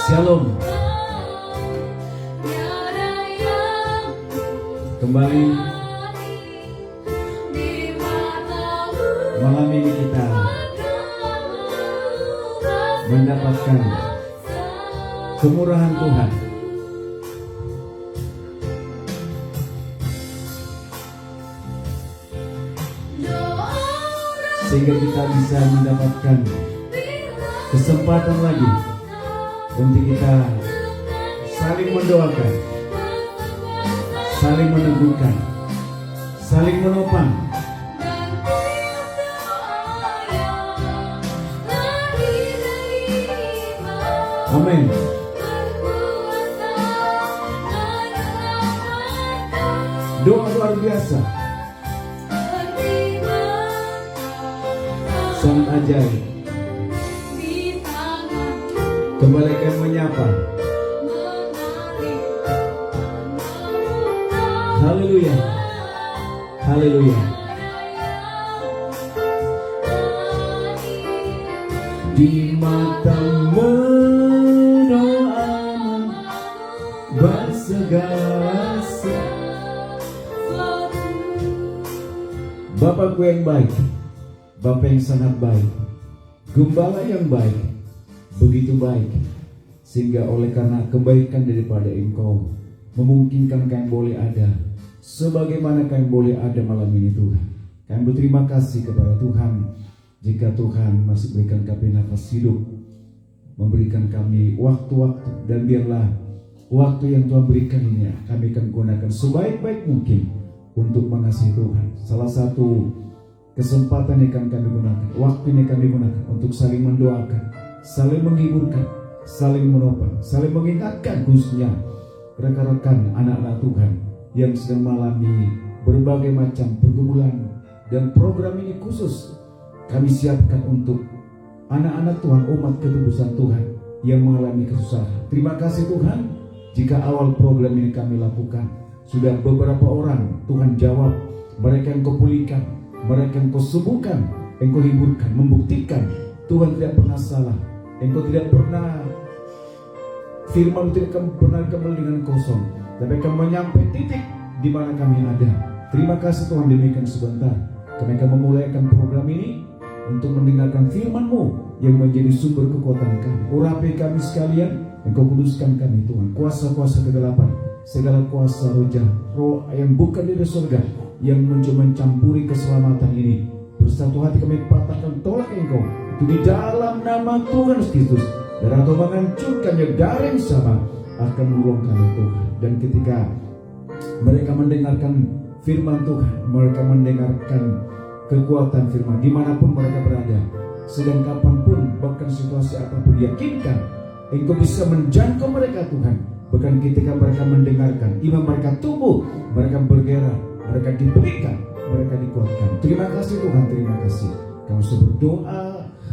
Shalom. Kembali malam ini kita mendapatkan kemurahan Tuhan. Sehingga kita bisa mendapatkan kesempatan lagi untuk kita saling mendoakan, saling meneguhkan, saling menopang. Amin. Doa luar biasa, sangat ajaib. Kembali kami menyapa. Haleluya, haleluya. Di matamu doamu bersegala Bapakku yang baik, Bapa yang sangat baik, Gembala yang baik, begitu baik, sehingga oleh karena kebaikan daripada Engkau memungkinkan kami boleh ada sebagaimana kami boleh ada malam ini Tuhan. Kami berterima kasih kepada Tuhan jika Tuhan masih berikan kami nafas hidup, memberikan kami waktu-waktu, dan biarlah waktu yang Tuhan berikan ini kami akan gunakan sebaik-baik mungkin untuk mengasihi Tuhan. Salah satu kesempatan yang akan kami gunakan, waktu ini kami gunakan untuk saling mendoakan, saling menghiburkan, saling menopang, saling mengingatkan khususnya rekan-rekan anak-anak Tuhan yang sedang mengalami berbagai macam pergumulan. Dan program ini khusus kami siapkan untuk anak-anak Tuhan, umat ketebusan Tuhan yang mengalami kesusahan. Terima kasih Tuhan, jika awal program ini kami lakukan, sudah beberapa orang Tuhan jawab, mereka yang Kau pulihkan, mereka yang Kau sembuhkan, Engkau hiburkan, membuktikan Tuhan tidak pernah salah. Engkau tidak pernah, firman tidak pernah kembali dengan kosong, tapi akan menyampai titik di mana kami ada. Terima kasih Tuhan, demikian sebentar kami akan memulaikan program ini untuk mendengarkan firman-Mu yang menjadi sumber kekuatan kami. Urapi kami sekalian, Engkau kuduskan kami Tuhan. Kuasa-kuasa kegelapan, segala kuasa roh yang bukan dari surga yang mencoba mencampuri keselamatan ini, bersatu hati kami patahkan, tolak Engkau itu di dalam nama Tuhan Kristus. Dan atau menghancurkannya dari yang sama akan meluangkan Tuhan. Dan ketika mereka mendengarkan firman Tuhan, mereka mendengarkan kekuatan firman dimanapun mereka berada, sedang kapanpun, bahkan situasi apapun, yakinkan Engkau bisa menjangkau mereka Tuhan. Bahkan ketika mereka mendengarkan, iman mereka tumbuh, mereka bergerak, mereka diberikan, mereka dikuatkan. Terima kasih Tuhan, terima kasih. Kami sudah berdoa,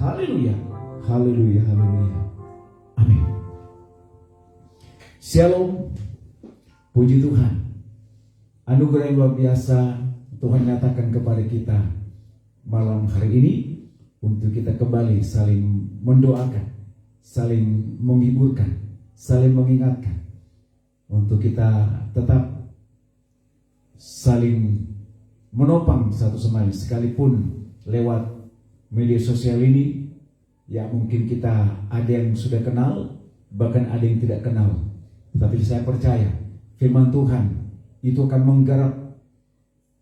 haleluya, haleluya, haleluya, amin. Shalom, puji Tuhan. Anugerah yang luar biasa Tuhan nyatakan kepada kita malam hari ini untuk kita kembali saling mendoakan, saling menghiburkan, saling mengingatkan, untuk kita tetap saling menopang satu sama lain, sekalipun lewat media sosial ini. Ya mungkin kita ada yang sudah kenal, bahkan ada yang tidak kenal, tapi saya percaya firman Tuhan itu akan menggarap,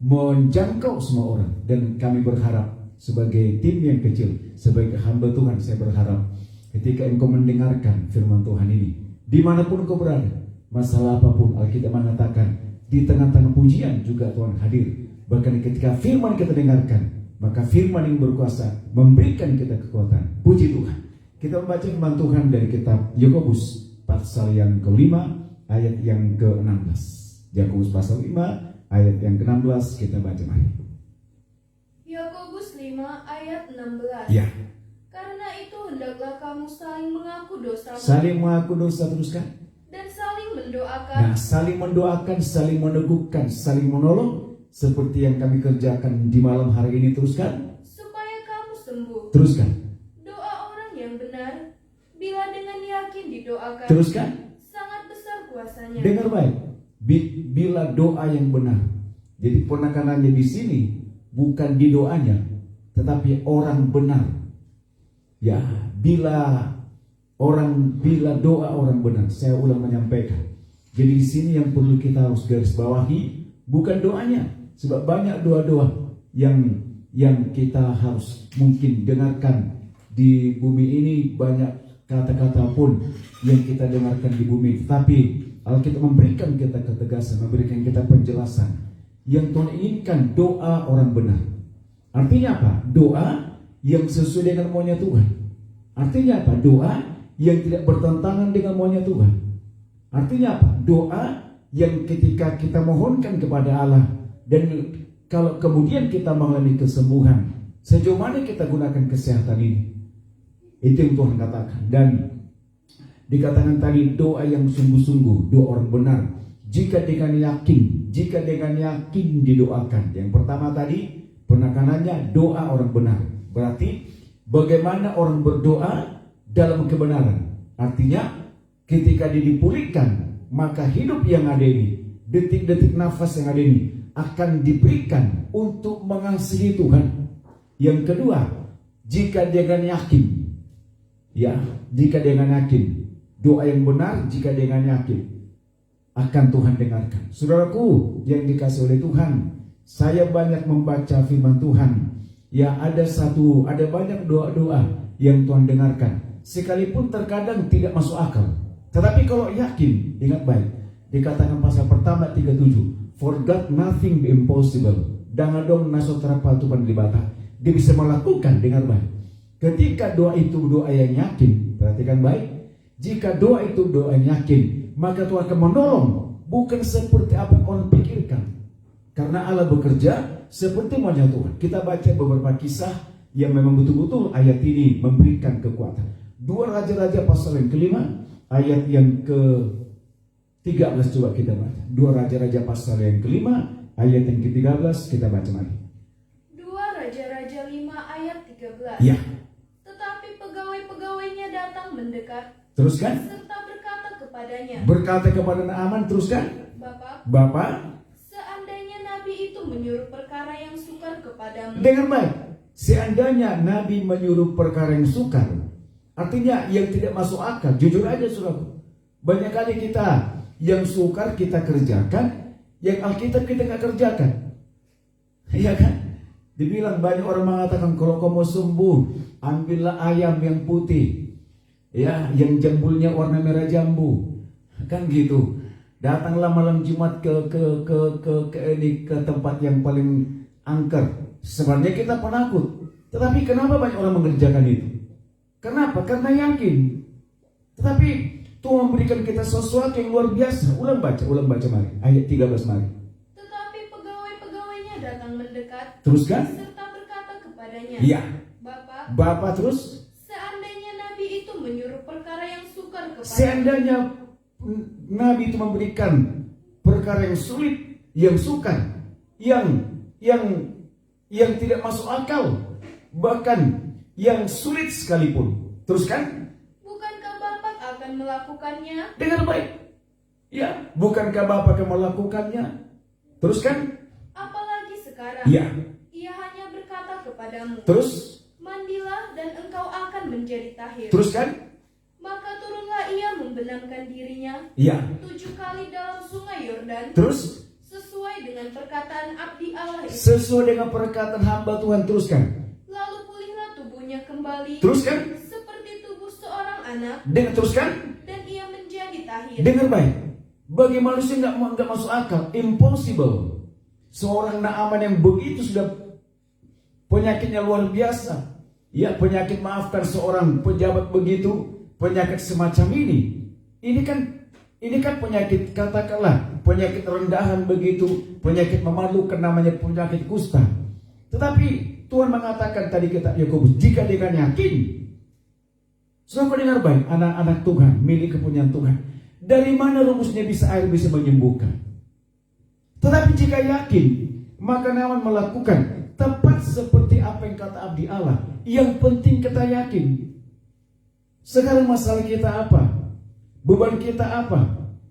menjangkau semua orang. Dan kami berharap sebagai tim yang kecil, sebagai hamba Tuhan, saya berharap ketika engkau mendengarkan firman Tuhan ini, dimanapun engkau berada, masalah apapun, Alkitab mengatakan di tengah-tengah pujian juga Tuhan hadir. Bahkan ketika firman kita dengarkan, maka firman yang berkuasa memberikan kita kekuatan. Puji Tuhan. Kita membaca firman Tuhan dari kitab Yakobus pasal yang ke-5 ayat yang ke-16. Yakobus pasal 5 ayat yang ke-16 kita baca mari. Yakobus 5 ayat 16. Ya. Karena itu hendaklah kamu saling mengaku dosa. Saling mengaku dosa, teruskan. Dan saling mendoakan. Nah, saling mendoakan, saling meneguhkan, saling menolong, seperti yang kami kerjakan di malam hari ini. Teruskan. Supaya kamu sembuh. Teruskan. Doa orang yang benar, bila dengan yakin didoakan, doakan. Teruskan. Sangat besar kuasanya. Dengar baik. Bila doa yang benar. Jadi penekanannya di sini bukan di doanya, tetapi orang benar. Ya, bila doa orang benar. Saya ulang menyampaikan. Jadi di sini yang perlu kita harus garis bawahi bukan doanya, sebab banyak doa-doa yang kita harus mungkin dengarkan di bumi ini, banyak kata-kata pun yang kita dengarkan di bumi. Tapi Alkitab memberikan kita ketegasan, memberikan kita penjelasan. Yang Tuhan inginkan doa orang benar. Artinya apa? Doa yang sesuai dengan maunya Tuhan. Artinya apa? Doa yang tidak bertentangan dengan maunya Tuhan. Artinya apa? Doa yang ketika kita mohonkan kepada Allah, dan kalau kemudian kita mengalami kesembuhan, sejauh mana kita gunakan kesehatan ini? Itu yang Tuhan katakan. Dan dikatakan tadi doa yang sungguh-sungguh, doa orang benar. Jika dengan yakin didoakan. Yang pertama tadi penekanannya doa orang benar. Berarti bagaimana orang berdoa dalam kebenaran. Artinya ketika dia dipulihkan, maka hidup yang ada ini, detik-detik nafas yang ada ini akan diberikan untuk mengasihi Tuhan. Yang kedua, jika dengan yakin, doa yang benar jika dengan yakin akan Tuhan dengarkan. Saudaraku yang dikasihi oleh Tuhan, saya banyak membaca firman Tuhan. Ya, ada banyak doa-doa yang Tuhan dengarkan, sekalipun terkadang tidak masuk akal. Tetapi kalau yakin, ingat baik, dikatakan pasal pertama 37, for God nothing be impossible. Dangadong nasotrapa tupan libata. Dia bisa melakukan, dengar baik. Ketika doa itu doa yang yakin, perhatikan baik. Jika doa itu doa yang yakin, maka Tuhan akan menolong, bukan seperti apa yang orang pikirkan. Karena Allah bekerja seperti maunya Tuhan. Kita baca beberapa kisah yang memang betul-betul ayat ini memberikan kekuatan. 2 Raja-Raja pasal yang kelima, ayat yang ke-13 coba kita baca. 2 Raja-Raja pasal yang kelima, ayat yang ke-13 kita baca mari. 2 Raja-Raja 5 ayat 13. Ya. Tetapi pegawai-pegawainya datang mendekat. Teruskan. Serta kepadanya. Berkata kepada Naaman, teruskan. Bapak, seandainya Nabi itu menyuruh perkara yang sukar kepadamu. Dengar baik. Seandainya Nabi menyuruh perkara yang sukar, artinya yang tidak masuk akal. Jujur aja saudaraku, banyak kali kita yang sukar kita kerjakan, yang Alkitab kita nggak kerjakan. Iya kan? Dibilang banyak orang mengatakan kalau kamu sembuh, ambillah ayam yang putih. Ya, yang jambulnya warna merah jambu, kan gitu. Datanglah malam Jumat ke tempat yang paling angker. Sebenarnya kita penakut, tetapi kenapa banyak orang mengerjakan itu? Kenapa? Karena yakin. Tetapi Tuhan memberikan kita sesuatu yang luar biasa. Ulang baca mari. Ayat 13 mari. Tetapi pegawai-pegawainya datang mendekat. Teruskan. Serta berkata kepadanya. Iya. Bapak terus. Menyuruh perkara yang sukar kepada. Seandainya Nabi itu memberikan perkara yang sulit, yang sukar, yang tidak masuk akal, bahkan yang sulit sekalipun. Teruskan. Bukankah Bapak akan melakukannya? Dengar baik. Ya, bukankah Bapak akan melakukannya? Teruskan. Apalagi sekarang. Ya. Ia hanya berkata kepadamu. Terus. Mandilah dan engkau akan menjadi tahir. Teruskan. Maka turunlah ia membenamkan dirinya. Ya. 7 kali dalam sungai Yordan. Terus. Sesuai dengan perkataan abdi Allah itu. Sesuai dengan perkataan hamba Tuhan. Teruskan. Lalu pulihlah tubuhnya kembali. Teruskan. Seperti tubuh seorang anak. Teruskan. Dan ia menjadi tahir. Dengar baik. Bagi manusia nggak masuk akal. Impossible. Seorang Naaman yang begitu sudah penyakitnya luar biasa. Ya, penyakit, maafkan, seorang pejabat begitu, penyakit semacam ini. Ini kan penyakit, katakanlah penyakit rendahan begitu, penyakit memalukan, namanya penyakit kusta. Tetapi Tuhan mengatakan tadi kitab Yakobus, jika dengan yakin. Saudara dengar baik, anak-anak Tuhan, milik kepunyaan Tuhan. Dari mana rumusnya air bisa menyembuhkan? Tetapi jika yakin, maka Naaman melakukan tepat seperti apa yang kata abdi Allah. Yang penting kita yakin. Sekarang masalah kita apa? Beban kita apa?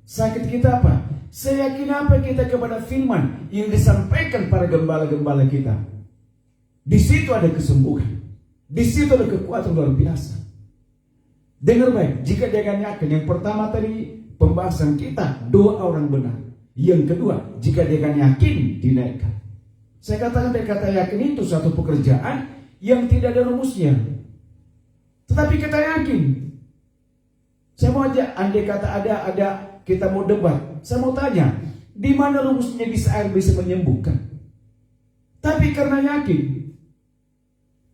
Sakit kita apa? Seyakin apa kita kepada firman yang disampaikan para gembala-gembala kita? Di situ ada kesembuhan. Di situ ada kekuatan luar biasa. Dengar baik, jika jangan yakin, yang pertama tadi pembahasan kita, doa orang benar. Yang kedua, jika jangan yakin, dinaikkan. Saya katakan dari kata yakin itu suatu pekerjaan yang tidak ada rumusnya. Tetapi kita yakin. Saya mau aja, andai kata ada kita mau debat, saya mau tanya, di mana rumusnya air bisa menyembuhkan? Tapi karena yakin,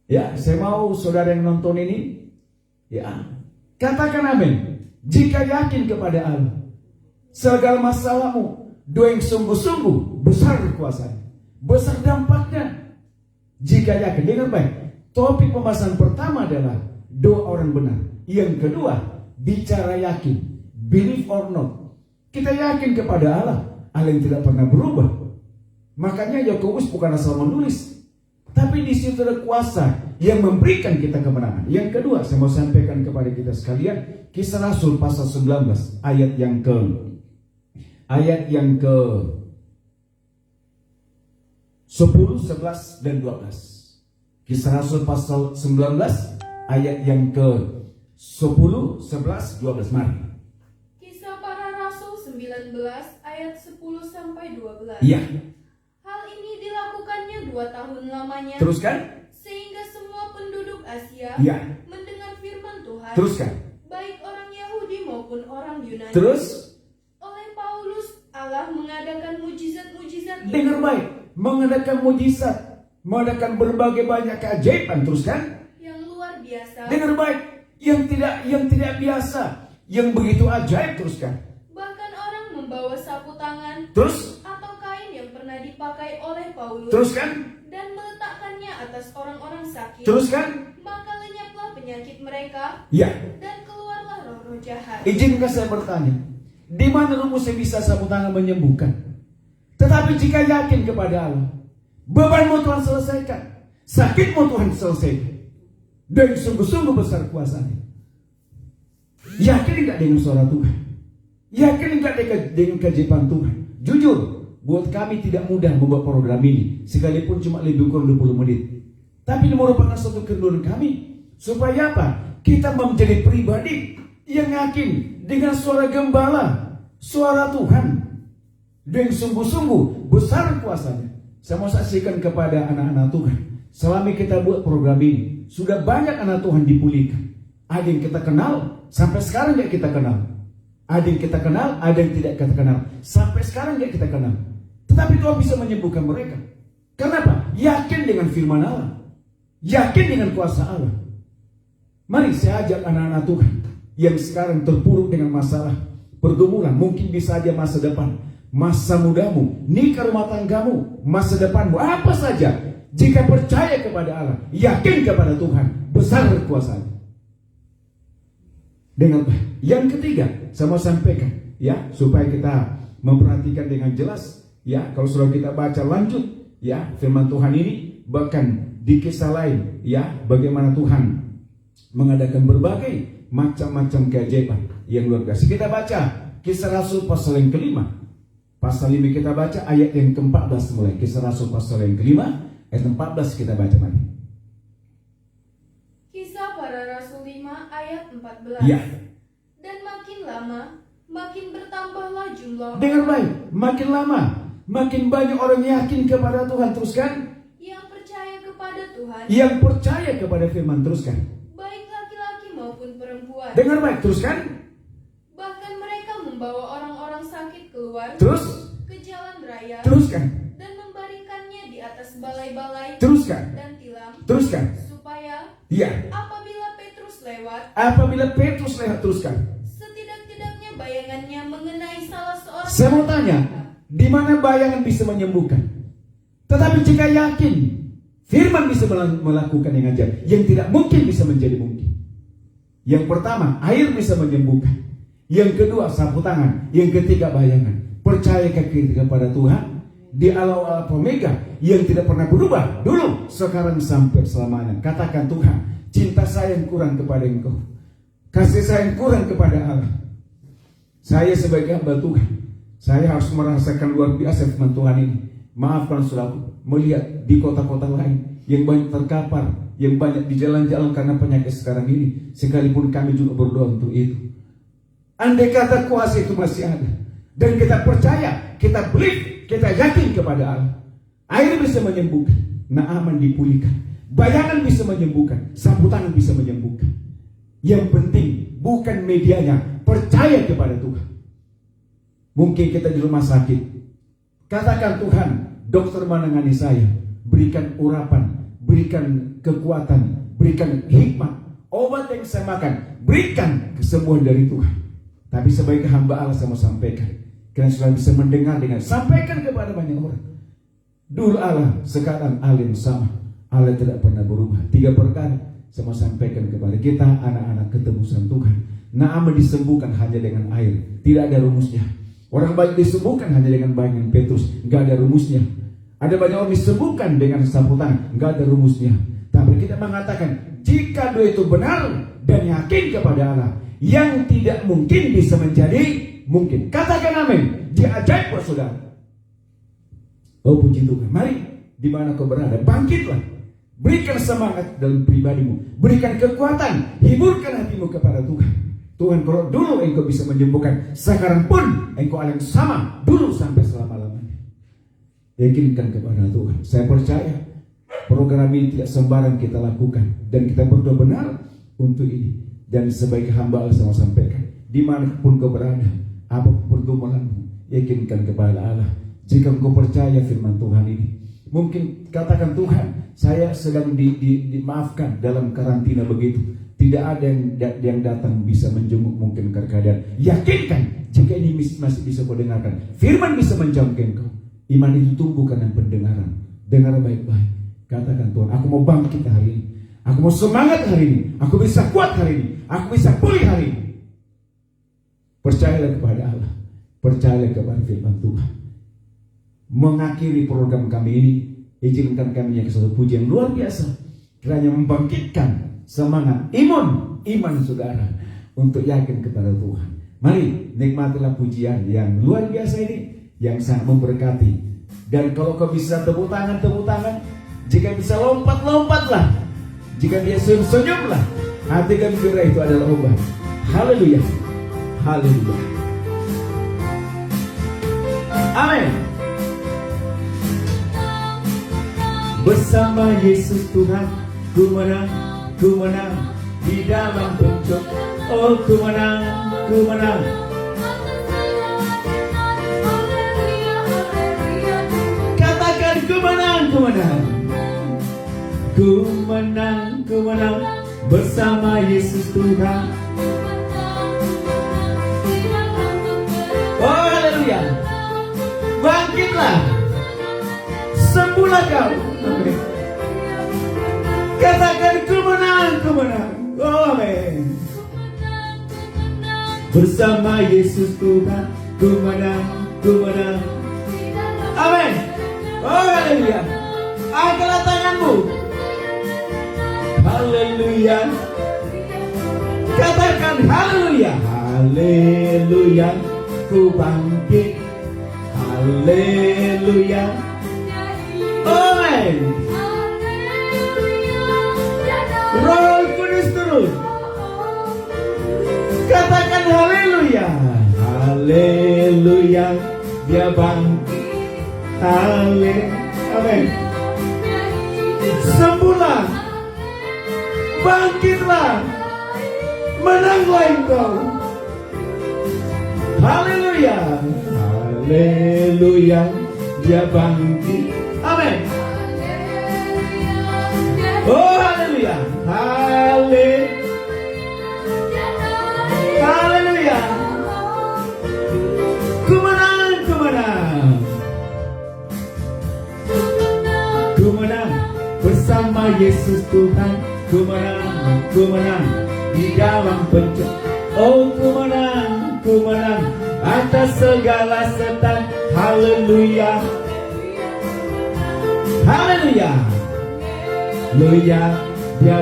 ya, saya mau saudara yang nonton ini, ya, katakan amin. Jika yakin kepada Allah, segala masalahmu, doa yang sungguh-sungguh besar kuasanya, besar dampaknya. Jika yakin, dengar baik. Topik pembahasan pertama adalah doa orang benar. Yang kedua, bicara yakin, believe or not. Kita yakin kepada Allah, Allah yang tidak pernah berubah. Makanya Yakobus bukan asal menulis, tapi di situ ada kuasa yang memberikan kita kemenangan. Yang kedua, saya mau sampaikan kepada kita sekalian, Kisah Rasul pasal 19 ayat yang ke 10, 11 dan 12. Kisah Rasul pasal 19 ayat yang ke 10, 11, 12. Mari. Kisah para Rasul 19 ayat 10 sampai 12. Iya. Hal ini dilakukannya 2 tahun lamanya. Teruskan. Sehingga semua penduduk Asia Iya. mendengar firman Tuhan. Teruskan. Baik orang Yahudi maupun orang Yunani. Terus. Oleh Paulus, Allah mengadakan mujizat-mujizat. Dengar baik. Mengadakan mujizat, mengadakan berbagai banyak keajaiban. Teruskan. Yang luar biasa. Dengar baik. Yang tidak biasa, yang begitu ajaib. Teruskan. Bahkan orang membawa sapu tangan. Terus. Atau kain yang pernah dipakai oleh Paulus. Teruskan. Dan meletakkannya atas orang-orang sakit. Teruskan. Maka lenyaplah penyakit mereka. Ya. Dan keluarlah roh-roh jahat. Izinkan saya bertanya, di mana rumusnya bisa sapu tangan menyembuhkan? Tetapi jika yakin kepada Allah, bebanmu Tuhan selesaikan, sakitmu Tuhan selesaikan, dan sungguh-sungguh besar kuasanya. Yakin enggak dengan suara Tuhan? Yakin enggak dengan keajaiban Tuhan? Jujur, buat kami tidak mudah membuat program ini, sekalipun cuma lebih kurang 20 menit. Tapi ini merupakan suatu kerinduan kami, supaya apa? Kita menjadi pribadi yang yakin dengan suara gembala, suara Tuhan, dengan sungguh-sungguh besar kuasanya. Saya mau saksikan kepada anak-anak Tuhan, selama kita buat program ini, sudah banyak anak Tuhan dipulihkan. Ada yang kita kenal, sampai sekarang tidak kita kenal. Ada yang kita kenal, ada yang tidak kita kenal, sampai sekarang tidak kita kenal. Tetapi Tuhan bisa menyembuhkan mereka. Kenapa? Yakin dengan firman Allah, yakin dengan kuasa Allah. Mari saya ajak anak-anak Tuhan yang sekarang terpuruk dengan masalah pergumulan, mungkin bisa saja masa depan, masa mudamu, nikah rumah tanggamu, masa depanmu, apa saja. Jika percaya kepada Allah, yakin kepada Tuhan, besar kuasanya. Dengan yang ketiga, saya mau sampaikan, ya, supaya kita memperhatikan dengan jelas, ya, kalau sudah kita baca lanjut, ya, firman Tuhan ini, bahkan di kisah lain, ya, bagaimana Tuhan mengadakan berbagai macam-macam keajaiban yang luar biasa. Kita baca Kisah Rasul pasal yang kelima. Pasal 5 kita baca ayat yang ke-14 mulai. Kisah Rasul pasal yang kelima ayat 14 kita baca mari. Kisah para Rasul 5 ayat 14. Ya. Dan makin lama, makin bertambahlah jumlah. Dengar baik, makin lama, makin banyak orang yakin kepada Tuhan. Teruskan. Yang percaya kepada Tuhan. Yang percaya kepada firman. Teruskan. Baik laki-laki maupun perempuan. Dengar baik, teruskan. Bahkan mereka membawa orang-orang sakit keluar. Terus. Ke jalan raya. Teruskan. Dan membaringkannya di atas balai-balai. Teruskan. Dan tilam. Teruskan. Supaya Ya. apabila Petrus lewat. Apabila Petrus lewat, teruskan. Setidak-tidaknya bayangannya mengenai salah seorang. Saya mau tanya, di mana bayangan bisa menyembuhkan? Tetapi jika yakin, firman bisa melakukan yang ajaib, yang tidak mungkin bisa menjadi mungkin. Yang pertama, air bisa menyembuhkan. Yang kedua, sapu tangan. Yang ketiga, bayangan. Percayakah kita kepada Tuhan? Di Allah Omega yang tidak pernah berubah dulu, sekarang, sampai selamanya. Katakan, Tuhan, cinta saya yang kurang kepada Engkau, kasih saya yang kurang kepada Allah. Saya sebagai hamba Tuhan, saya harus merasakan luar biasa firman Tuhan ini. Maafkan saudaraku, melihat di kota-kota lain yang banyak terkapar, yang banyak di jalan-jalan karena penyakit sekarang ini, sekalipun kami juga berdoa untuk itu. Andai kata kuasa itu masih ada, dan kita percaya, kita believe, kita yakin kepada Allah, air bisa menyembuhkan, Naaman dipulihkan, bayangan bisa menyembuhkan, sapu tangan bisa menyembuhkan. Yang penting bukan medianya, percaya kepada Tuhan. Mungkin kita di rumah sakit, katakan, Tuhan, dokter menangani saya, berikan urapan, berikan kekuatan, berikan hikmat, obat yang saya makan, berikan kesembuhan dari Tuhan. Tapi sebagai hamba Allah saya mau sampaikan, karena sudah bisa mendengar dengan sampaikan kepada banyak orang. Dulu Allah, sekarang Allah yang sama. Allah tidak pernah berubah. 3 perkara saya mau sampaikan kepada kita, anak-anak ketebusan Tuhan. Naaman disembuhkan hanya dengan air, tidak ada rumusnya. Orang banyak disembuhkan hanya dengan bayangan Petrus, nggak ada rumusnya. Ada banyak orang disembuhkan dengan sapu tangan, nggak ada rumusnya. Tapi kita mengatakan, jika doa itu benar dan yakin kepada Allah, yang tidak mungkin bisa menjadi mungkin. Katakan amin. Dia ajaib buat saudara. Oh puji Tuhan. Mari, di mana kau berada, bangkitlah. Berikan semangat dalam pribadimu, berikan kekuatan, hiburkan hatimu kepada Tuhan. Tuhan, kalau dulu engkau bisa menyembuhkan, sekarang pun engkau Allah yang sama, dulu sampai selama-lamanya. Yakinkan kepada Tuhan. Saya percaya program ini tidak sembarang kita lakukan, dan kita berdoa benar untuk ini. Dan sebagai hamba Allah saya mau sampaikan, dimanapun kau berada, apapun pergumulanmu, yakinkan kepada Allah. Jika engkau percaya firman Tuhan ini, mungkin katakan, Tuhan, saya sedang dimaafkan dalam karantina begitu. Tidak ada yang datang bisa menjenguk mungkin keadaan. Yakinkan, jika ini masih bisa kau dengarkan, firman bisa menjangkau engkau. Iman itu tumbuh karena pendengaran. Dengar baik-baik. Katakan, Tuhan, aku mau bangkit hari ini. Aku mau semangat hari ini. Aku bisa kuat hari ini. Aku bisa pulih hari ini. Percayalah kepada Allah. Percayalah kepada firman Tuhan. Mengakhiri program kami ini, izinkan kami yang satu puji yang luar biasa, kiranya membangkitkan semangat iman saudara untuk yakin kepada Tuhan. Mari nikmatilah pujian yang luar biasa ini, yang sangat memberkati. Dan kalau kau bisa tepuk tangan, jika bisa lompat-lompatlah, jika dia senyum-senyumlah. Hati gembira itu adalah obat. Haleluya, haleluya, amin. Bersama Yesus Tuhan, ku menang di dalam pencobaan. Oh, ku menang. Katakan, ku menang. Ku menang bersama Yesus Tuhan. Oh, haleluya. Bangkitlah, sembuhlah kau. Amin. Katakan, ku menang. Oh, amin. Bersama Yesus Tuhan, ku menang. Amin. Oh, haleluya. Angkatlah tanganmu. Haleluya. Katakan, haleluya. Haleluya. Ku bangkit. Haleluya. Amin. Roh Kudus turun. Katakan haleluya. Haleluya. Dia bangkit. Amin. Sembuhlah. Bangkitlah. Menanglah engkau. Haleluya. Haleluya. Dia bangkit. Amin. Oh, haleluya. Haleluya. Ku menang bersama Yesus Tuhan. Ku menang di dalam pencobaan. Oh, ku menang atas segala setan. Haleluya. Haleluya. Haleluya. Dia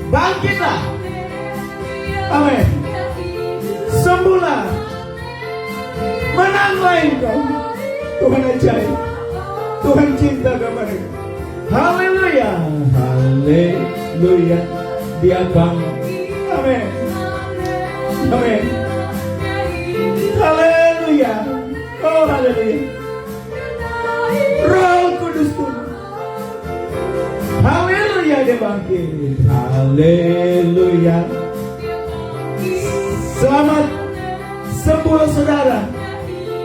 bangkitlah. Amin. Sembuhlah. Tuhan ajaib. Tuhan cinta kepada kita. Haleluya. Haleluya. Dia bangga. Amin. Amin. Haleluya. Oh haleluya. Roh Kudus turun. Haleluya, dia bangkit. Haleluya. Selamat sembuh saudara.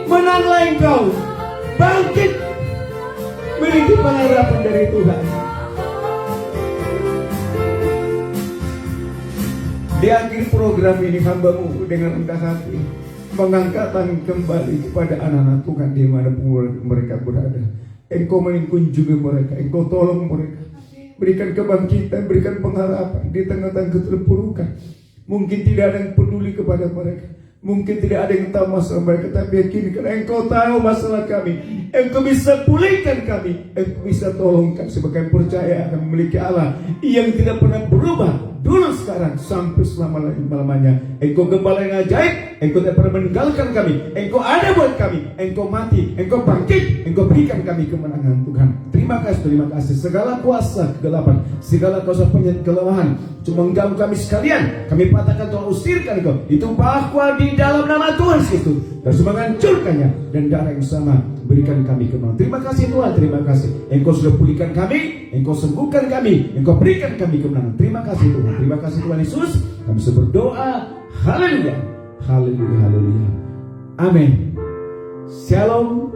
Menanglah engkau. Bangkit. Miliki pengharapan dari Tuhan. Di akhir program ini hamba-Mu dengan rendah hati mengangkat tangan kembali kepada anak-anak Tuhan di mana mereka berada. Engkau mengunjungi mereka, Engkau tolong mereka, berikan kebangkitan, berikan pengharapan di tengah-tengah keterpurukan. Mungkin tidak ada yang peduli kepada mereka, mungkin tidak ada yang tahu masalah mereka, tapi yakinkan Engkau tahu masalah kami. Engkau bisa pulihkan kami, Engkau bisa tolongkan, sebab kami percaya akan memiliki Allah yang tidak pernah berubah, dulu, sekarang, sampai selama-lamanya. Engkau gembala yang ajaib. Engkau tidak pernah meninggalkan kami. Engkau ada buat kami. Engkau mati, Engkau bangkit, Engkau berikan kami kemenangan Tuhan. Terima kasih. Segala kuasa kegelapan, segala kuasa kelemahan, cuma mengganggu kami sekalian, kami patahkan, Tuhan usirkan Engkau. Itu bahwa di dalam nama Tuhan Yesus, terus menghancurkannya, dan darah yang sama berikan kami kemenangan. Terima kasih Tuhan, terima kasih. Engkau sudah pulihkan kami, Engkau sembuhkan kami, Engkau berikan kami kemenangan. Terima kasih Tuhan, terima kasih Tuhan Yesus. Kami berdoa, haleluya, haleluya, haleluya, amin. Shalom,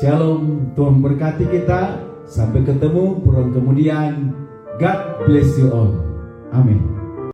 shalom. Tuhan berkati kita. Sampai ketemu program kemudian. God bless you all. Amin.